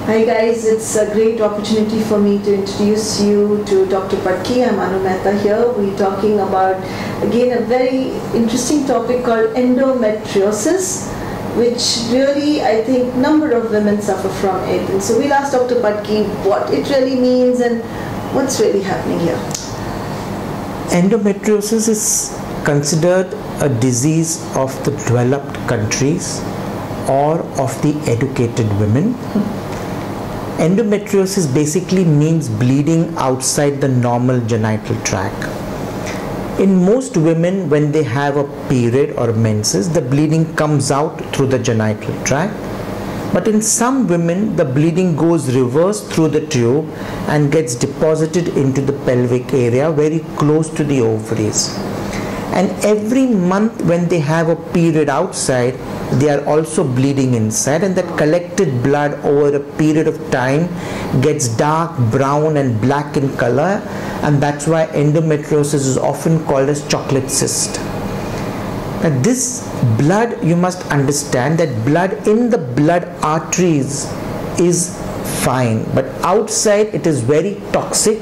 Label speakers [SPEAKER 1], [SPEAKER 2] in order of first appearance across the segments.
[SPEAKER 1] Hi guys, it's a great opportunity for me to introduce you to Dr. Patki. I'm Mehta here. We're talking about, again, a very interesting topic called endometriosis, which really, I think, number of women suffer from it. And so we'll ask Dr. Patki what it really means and what's really happening here.
[SPEAKER 2] Endometriosis is considered a disease of the developed countries or of the educated women. Endometriosis basically means bleeding outside the normal genital tract. In most women, when they have a period or menses, the bleeding comes out through the genital tract. But in some women, the bleeding goes reverse through the tube and gets deposited into the pelvic area very close to the ovaries. And every month when they have a period outside, they are also bleeding inside, and that collected blood over a period of time gets dark brown and black in color, and that's why endometriosis is often called as chocolate cyst. Now this blood, you must understand that blood in the blood arteries is fine, but outside it is very toxic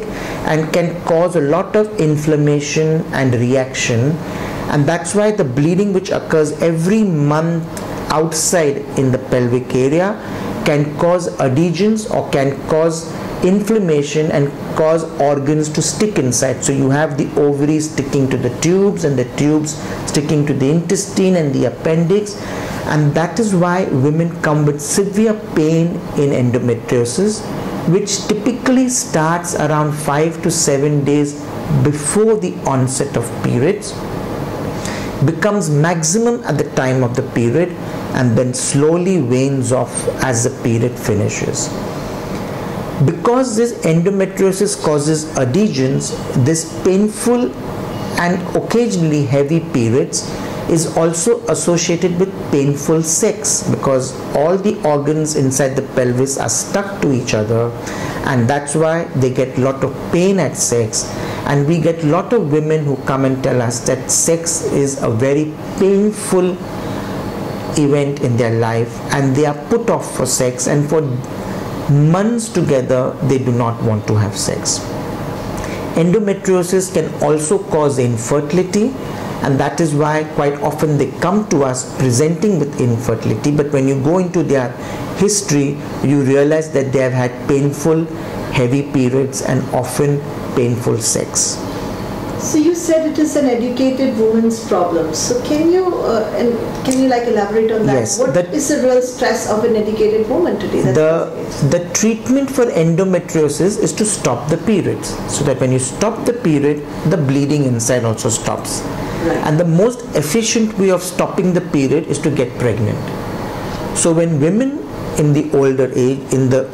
[SPEAKER 2] and can cause a lot of inflammation and reaction, and that's why the bleeding which occurs every month outside in the pelvic area can cause adhesions or can cause inflammation and cause organs to stick inside. So you have the ovaries sticking to the tubes and the tubes sticking to the intestine and the appendix, and that is why women come with severe pain in endometriosis, which typically starts around 5 to 7 days before the onset of periods, becomes maximum at the time of the period, and then slowly wanes off as the period finishes. Because this endometriosis causes adhesions, this painful and occasionally heavy periods is also associated with painful sex, because all the organs inside the pelvis are stuck to each other, and that's why they get a lot of pain at sex. And we get a lot of women who come and tell us that sex is a very painful event in their life, and they are put off for sex, and for months together they do not want to have sex. Endometriosis can also cause infertility, and that is why quite often they come to us presenting with infertility, but when you go into their history, you realize that they have had painful, heavy periods and often painful sex.
[SPEAKER 1] So you said it is an educated woman's problem. So can you elaborate on that?
[SPEAKER 2] Yes,
[SPEAKER 1] what is the real stress of an educated woman today?
[SPEAKER 2] The treatment for endometriosis is to stop the periods, so that when you stop the period, the bleeding inside also stops.
[SPEAKER 1] Right.
[SPEAKER 2] And the most efficient way of stopping the period is to get pregnant. So when women in the older age, in the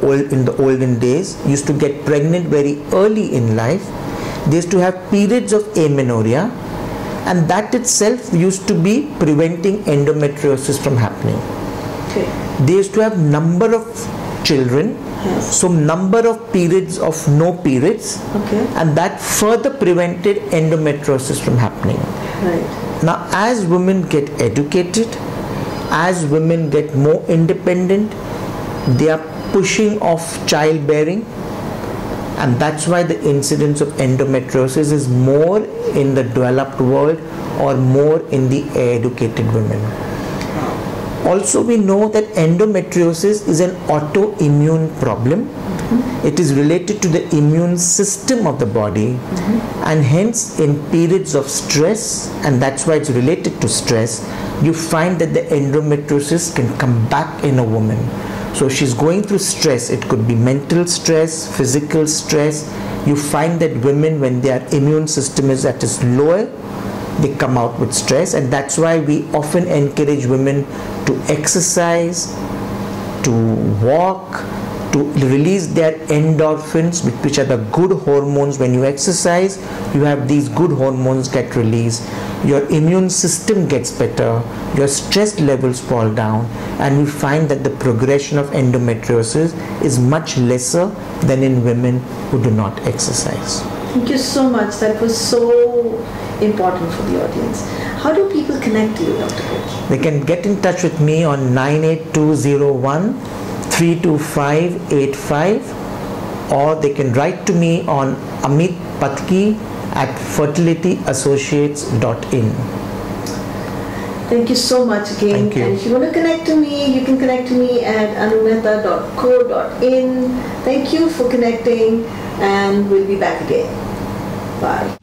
[SPEAKER 2] olden days, used to get pregnant very early in life, they used to have periods of amenorrhea, and that itself used to be preventing endometriosis from happening.
[SPEAKER 1] Okay.
[SPEAKER 2] They used to have number of children,
[SPEAKER 1] yes,
[SPEAKER 2] so number of periods of no periods,
[SPEAKER 1] okay,
[SPEAKER 2] and that further prevented endometriosis from happening.
[SPEAKER 1] right.
[SPEAKER 2] Now as women get educated, as women get more independent, they are pushing off childbearing, and that's why the incidence of endometriosis is more in the developed world or more in the educated women. Also, we know that endometriosis is an autoimmune problem. It is related to the immune system of the body, and hence in periods of stress, and that's why it's related to stress, you find that the endometriosis can come back in a woman. So she's going through stress. It could be mental stress, physical stress. You find that women, when their immune system is at its lower, they come out with stress, and that's why we often encourage women to exercise, to walk, to release their endorphins, which are the good hormones. When you exercise, you have these good hormones get released, your immune system gets better, your stress levels fall down, and we find that the progression of endometriosis is much lesser than in women who do not exercise.
[SPEAKER 1] Thank you so much. That was so important for the audience. How do people connect to you, Dr. Coach?
[SPEAKER 2] They can get in touch with me on 98201 32585, or they can write to me on amitpatki@fertilityassociates.in.
[SPEAKER 1] Thank you so much again.
[SPEAKER 2] Thank you.
[SPEAKER 1] And if you want to connect to me, you can connect to me at anumehta.co.in. Thank you for connecting, and we'll be back again. Bye.